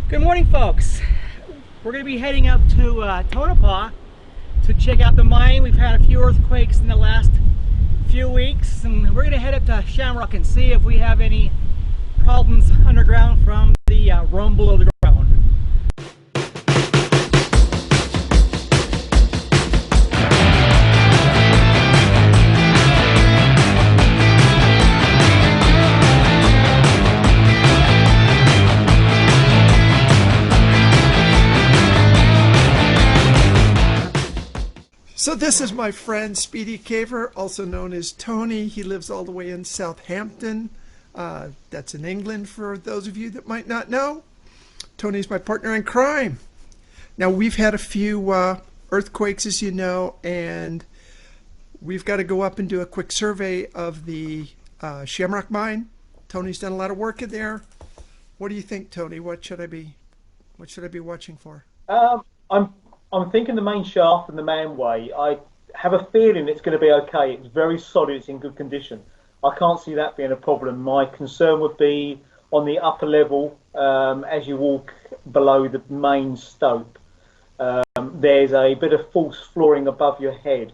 Good morning, folks. We're going to be heading up to Tonopah to check out the mine. We've had a few earthquakes in the last few weeks, and we're going to head up to Shamrock and see if we have any problems underground from the rumble of the ground. So this is my friend 𝐸𝐵𝐿𝐴, also known as Tony. He lives all the way in Southampton. That's in England for those of you that might not know. Tony's my partner in crime. Now we've had a few earthquakes, as you know, and we've got to go up and do a quick survey of the Shamrock mine. Tony's done a lot of work in there. What do you think, Tony? What should I be watching for? I'm thinking the main shaft and the manway. I have a feeling it's going to be okay. It's very solid. It's in good condition. I can't see that being a problem. My concern would be on the upper level as you walk below the main stope. There's a bit of false flooring above your head,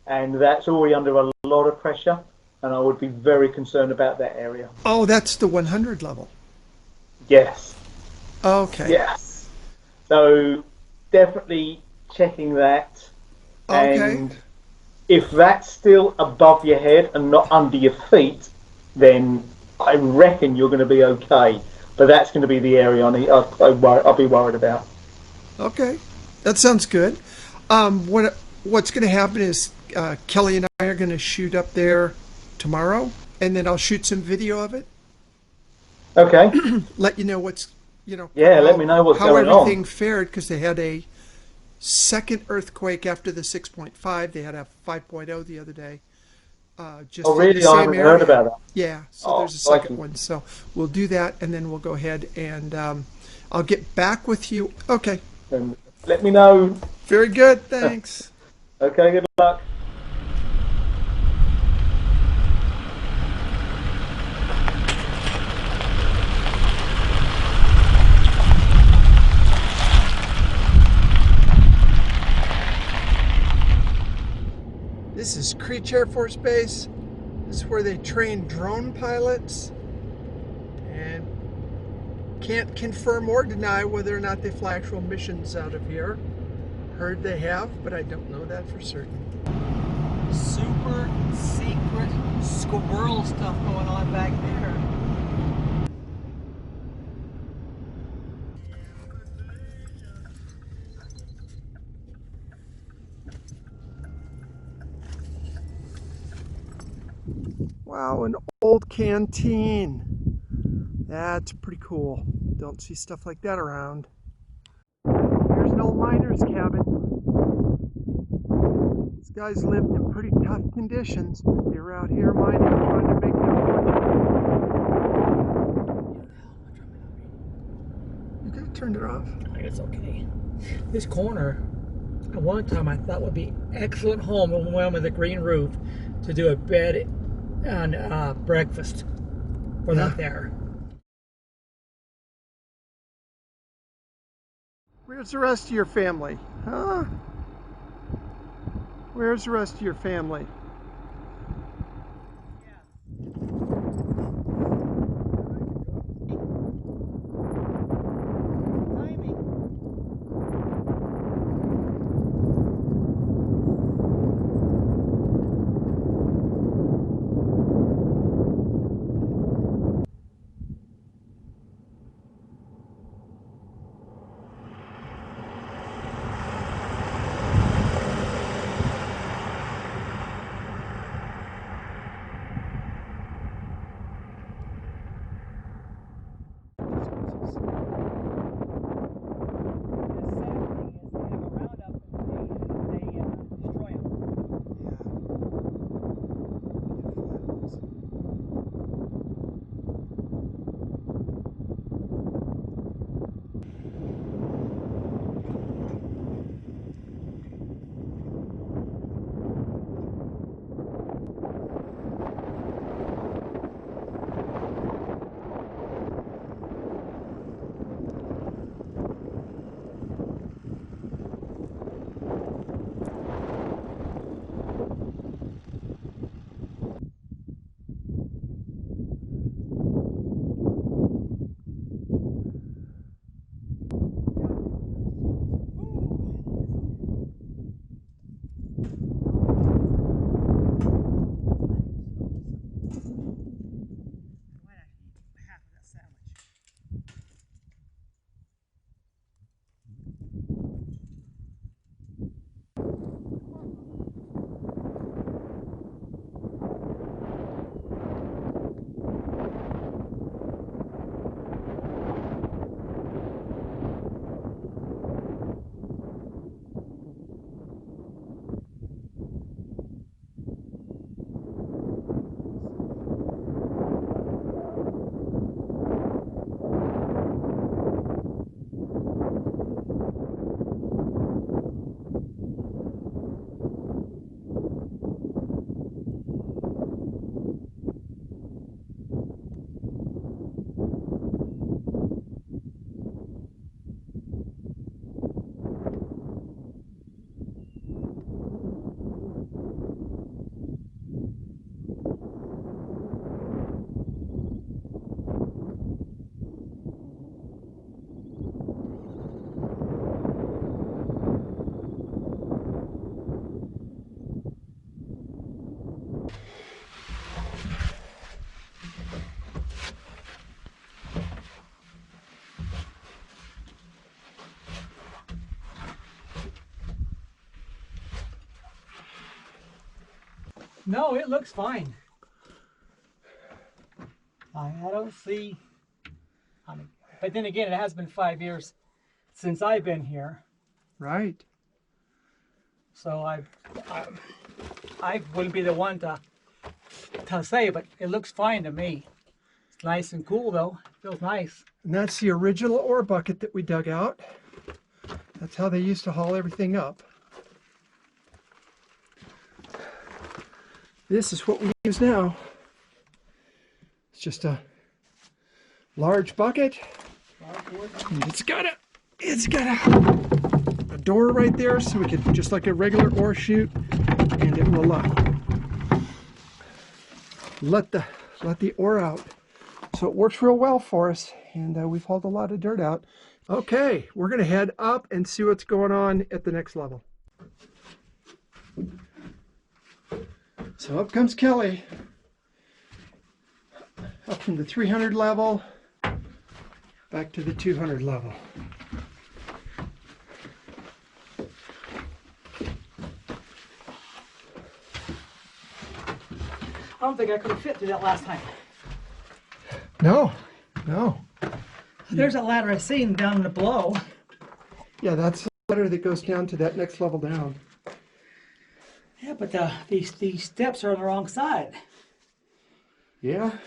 and that's already under a lot of pressure, and I would be very concerned about that area. Oh, that's the 100 level. Yes. Okay. Yes. So definitely checking that. Okay. And if that's still above your head and not under your feet, then I reckon you're going to be okay. But that's going to be the area I'll be worried about. Okay, that sounds good. What's going to happen is Kelly and I are going to shoot up there tomorrow, and then I'll shoot some video of it. Okay. Let you know what's, Yeah, let me know what's going on. How everything fared, because they had a second earthquake after the 6.5. They had a 5.0 the other day. Just really? in the same I haven't area. heard about that. Yeah, so there's a second one. So we'll do that, and then we'll go ahead and I'll get back with you. Okay. And let me know. Very good. Thanks. Okay, good luck. This is Creech Air Force Base. This is where they train drone pilots, and can't confirm or deny whether or not they fly actual missions out of here. Heard they have, but I don't know that for certain. Super secret squirrel stuff going on back there. Wow, an old canteen. That's pretty cool. Don't see stuff like that around. Here's an old miner's cabin. These guys lived in pretty tough conditions. They were out here mining, trying to make their fortune. You could have turned it off. I think it's okay. This corner, at one time I thought would be excellent home, the one with a green roof, to do a bed and breakfast. We're not there. Where's the rest of your family? Huh? Where's the rest of your family? No, it looks fine. I don't see. But then again, it has been 5 years since I've been here. Right. So I wouldn't be the one to say, but it looks fine to me. It's nice and cool though. It feels nice. And that's the original ore bucket that we dug out. That's how they used to haul everything up. This is what we use now. It's just a large bucket. And it's got a door right there, so we can, just like a regular ore chute, and it will let the ore out. So it works real well for us, and we've hauled a lot of dirt out. Okay, we're going to head up and see what's going on at the next level. So up comes Kelly, up from the 300 level, back to the 200 level. I don't think I could have fit through that last time. No. There's a ladder I seen down in the below. Yeah, that's the ladder that goes down to that next level down. Yeah, but these steps are on the wrong side. Yeah.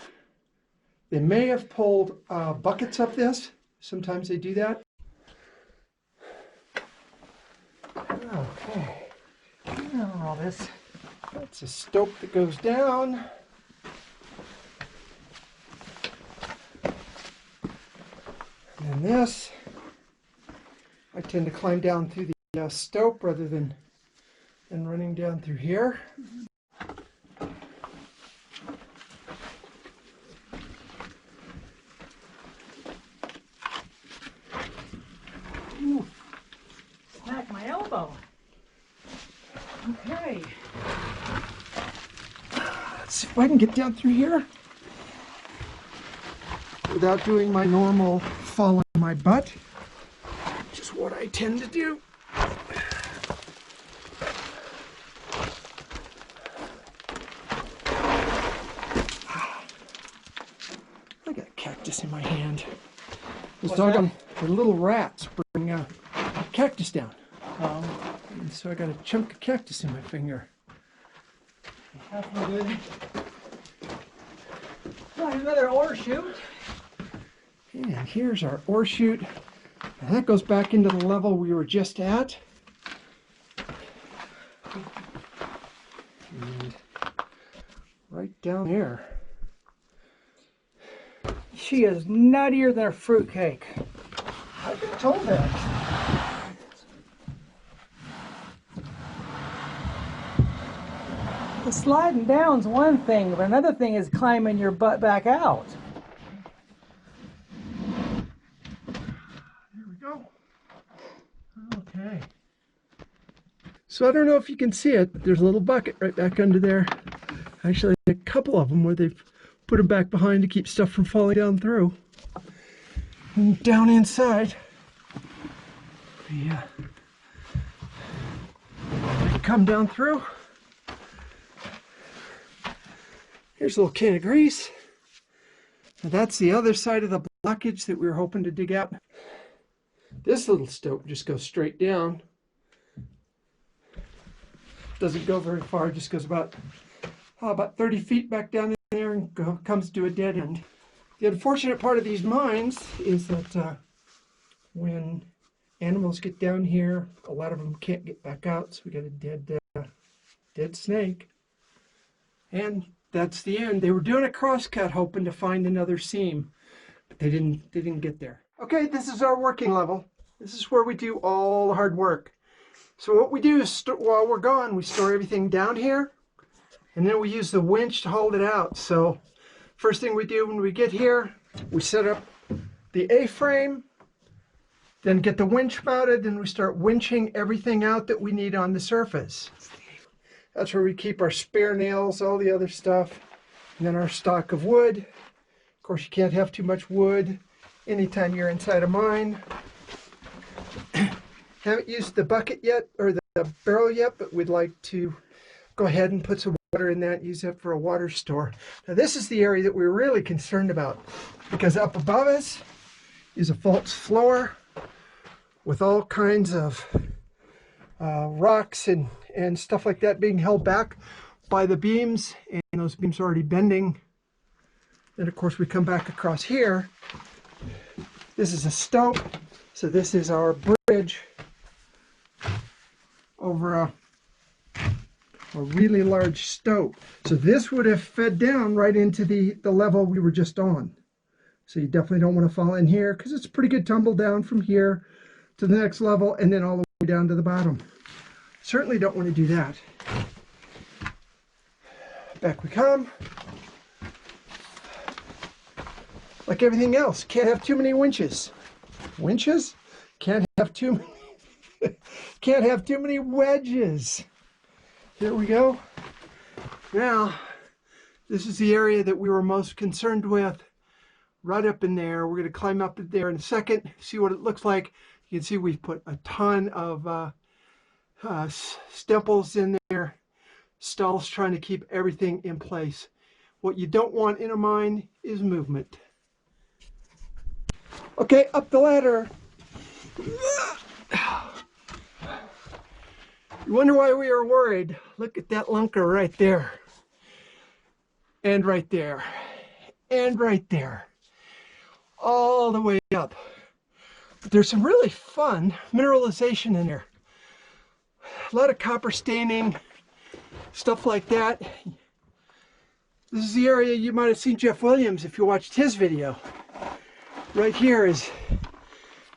They may have pulled buckets up this. Sometimes they do that. Okay. All this. That's a stope that goes down. And this, I tend to climb down through the stope rather than running down through here. Ooh, smack my elbow. Okay. Let's see if I can get down through here without doing my normal fall on my butt, which is what I tend to do. I got a cactus in my hand. This dog, the little rats bring a cactus down. And so I got a chunk of cactus in my finger. That's no good. Got another ore chute. And here's our ore chute. And that goes back into the level we were just at. And right down there. She is nuttier than a fruitcake. I've been told that. The sliding down's one thing, but another thing is climbing your butt back out. There we go. Okay. So I don't know if you can see it, but there's a little bucket right back under there. Actually, a couple of them where they've put them back behind to keep stuff from falling down through. And down inside, come down through. Here's a little can of grease. And that's the other side of the blockage that we were hoping to dig out. This little stope just goes straight down. Doesn't go very far, just goes about 30 feet back down in there and comes to a dead end. The unfortunate part of these mines is that when animals get down here, a lot of them can't get back out, so we got a dead snake. And that's the end. They were doing a crosscut hoping to find another seam, but they didn't get there. Okay, this is our working level. This is where we do all the hard work. So what we do is, while we're gone, we store everything down here, and then we use the winch to hold it out. So first thing we do when we get here, we set up the A-frame, then get the winch mounted, and we start winching everything out that we need on the surface. That's where we keep our spare nails, all the other stuff, and then our stock of wood. Of course, you can't have too much wood anytime you're inside a mine. Haven't used the bucket yet, or the barrel yet, but we'd like to go ahead and put some water in that, use it for a water store. Now this is the area that we're really concerned about, because up above us is a false floor with all kinds of rocks and stuff like that being held back by the beams, and those beams are already bending. Then of course we come back across here. This is a stope, so this is our bridge over a really large stope. So this would have fed down right into the level we were just on. So you definitely don't want to fall in here, because it's a pretty good tumble down from here to the next level and then all the way down to the bottom. Certainly don't want to do that. Back we come. Like everything else, can't have too many winches. Winches? Can't have too many, can't have too many wedges. Here we go. Now, this is the area that we were most concerned with. Right up in there. We're going to climb up there in a second, see what it looks like. You can see we've put a ton of stemples in there, stalls trying to keep everything in place. What you don't want in a mine is movement. Okay, up the ladder. You wonder why we are worried. Look at that lunker right there. And right there. And right there. All the way up. But there's some really fun mineralization in there. A lot of copper staining, stuff like that. This is the area you might have seen Jeff Williams if you watched his video. Right here is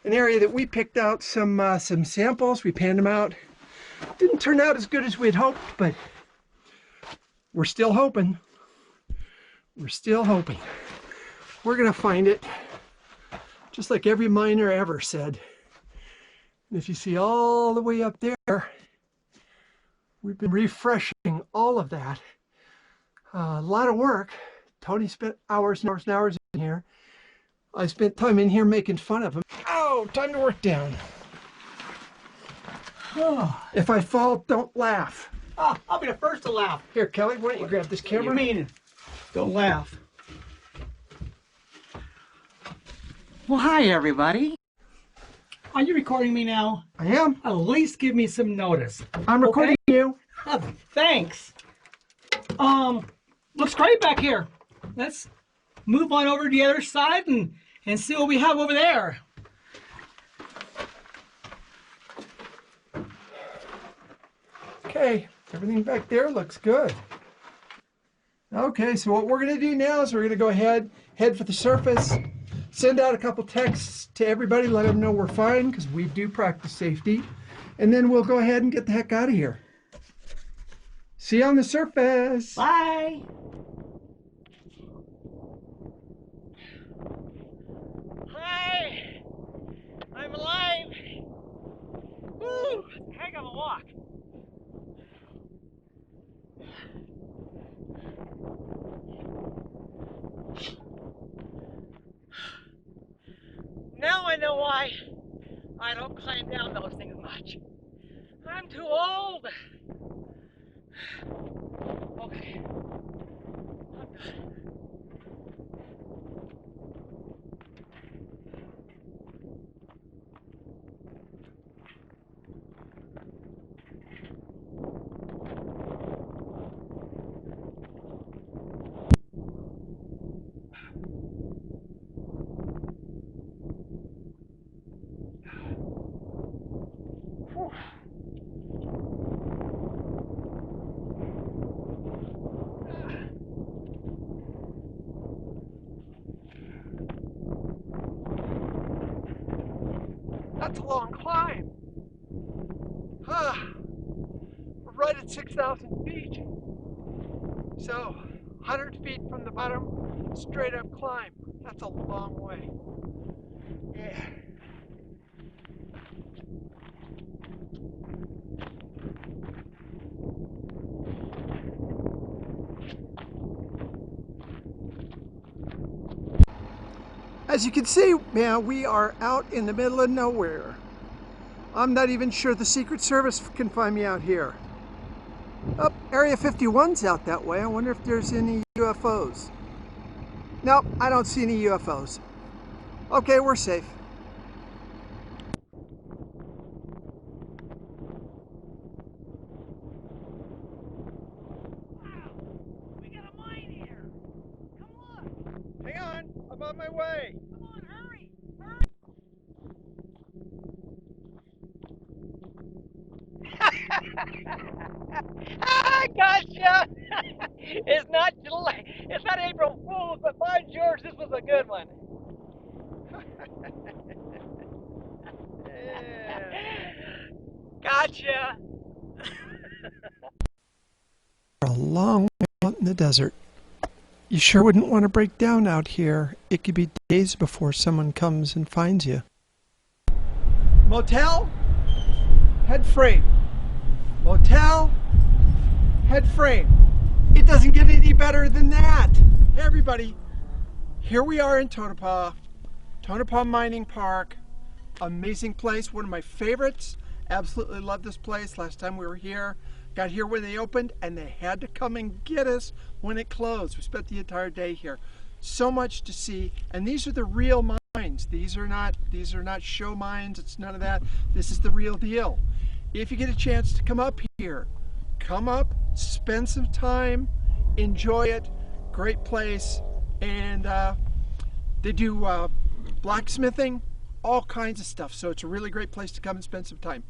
an area that we picked out some samples. We panned them out. Didn't turn out as good as we'd hoped, but we're still hoping. We're still hoping. We're gonna find it, just like every miner ever said. And if you see all the way up there, we've been refreshing all of that. A lot of work. Tony spent hours and hours and hours in here. I spent time in here making fun of him. Oh, time to work down. Oh. If I fall, don't laugh. Oh, I'll be the first to laugh. Here, Kelly, why don't you grab this camera? What do you mean? Don't laugh. Well, hi, everybody. Are you recording me now? I am. At least give me some notice. I'm recording you. Oh, thanks. Looks great back here. Let's move on over to the other side and see what we have over there. Okay, everything back there looks good. Okay, so what we're going to do now is we're going to go ahead, head for the surface, send out a couple texts to everybody, let them know we're fine, because we do practice safety, and then we'll go ahead and get the heck out of here. See you on the surface. Bye. Hi, I'm alive. Woo, heck of a walk. Now I know why I don't climb down those things much. I'm too old. Okay, I'm done. That's a long climb. We're right at 6,000 feet. So, 100 feet from the bottom, straight up climb. That's a long way. Yeah. As you can see, man, we are out in the middle of nowhere. I'm not even sure the Secret Service can find me out here. Oh, Area 51's out that way. I wonder if there's any UFOs. Nope, I don't see any UFOs. Okay, we're safe. Wow, we got a mine here. Come on. Hang on, I'm on my way. Come on, hurry. I gotcha. It's not April Fool's, but by George, this was a good one. Yeah. Gotcha. A long way out in the desert. You sure wouldn't want to break down out here. It could be days before someone comes and finds you. Motel, head frame. Motel, head frame. It doesn't get any better than that. Hey everybody, here we are in Tonopah, Tonopah Mining Park. Amazing place, one of my favorites. Absolutely love this place. Last time we were here, got here when they opened and they had to come and get us when it closed. We spent the entire day here. So much to see, and these are the real mines. These are not show mines. It's none of that. This is the real deal. If you get a chance to come up here, come up, spend some time, enjoy it. Great place, and they do blacksmithing, all kinds of stuff. So it's a really great place to come and spend some time.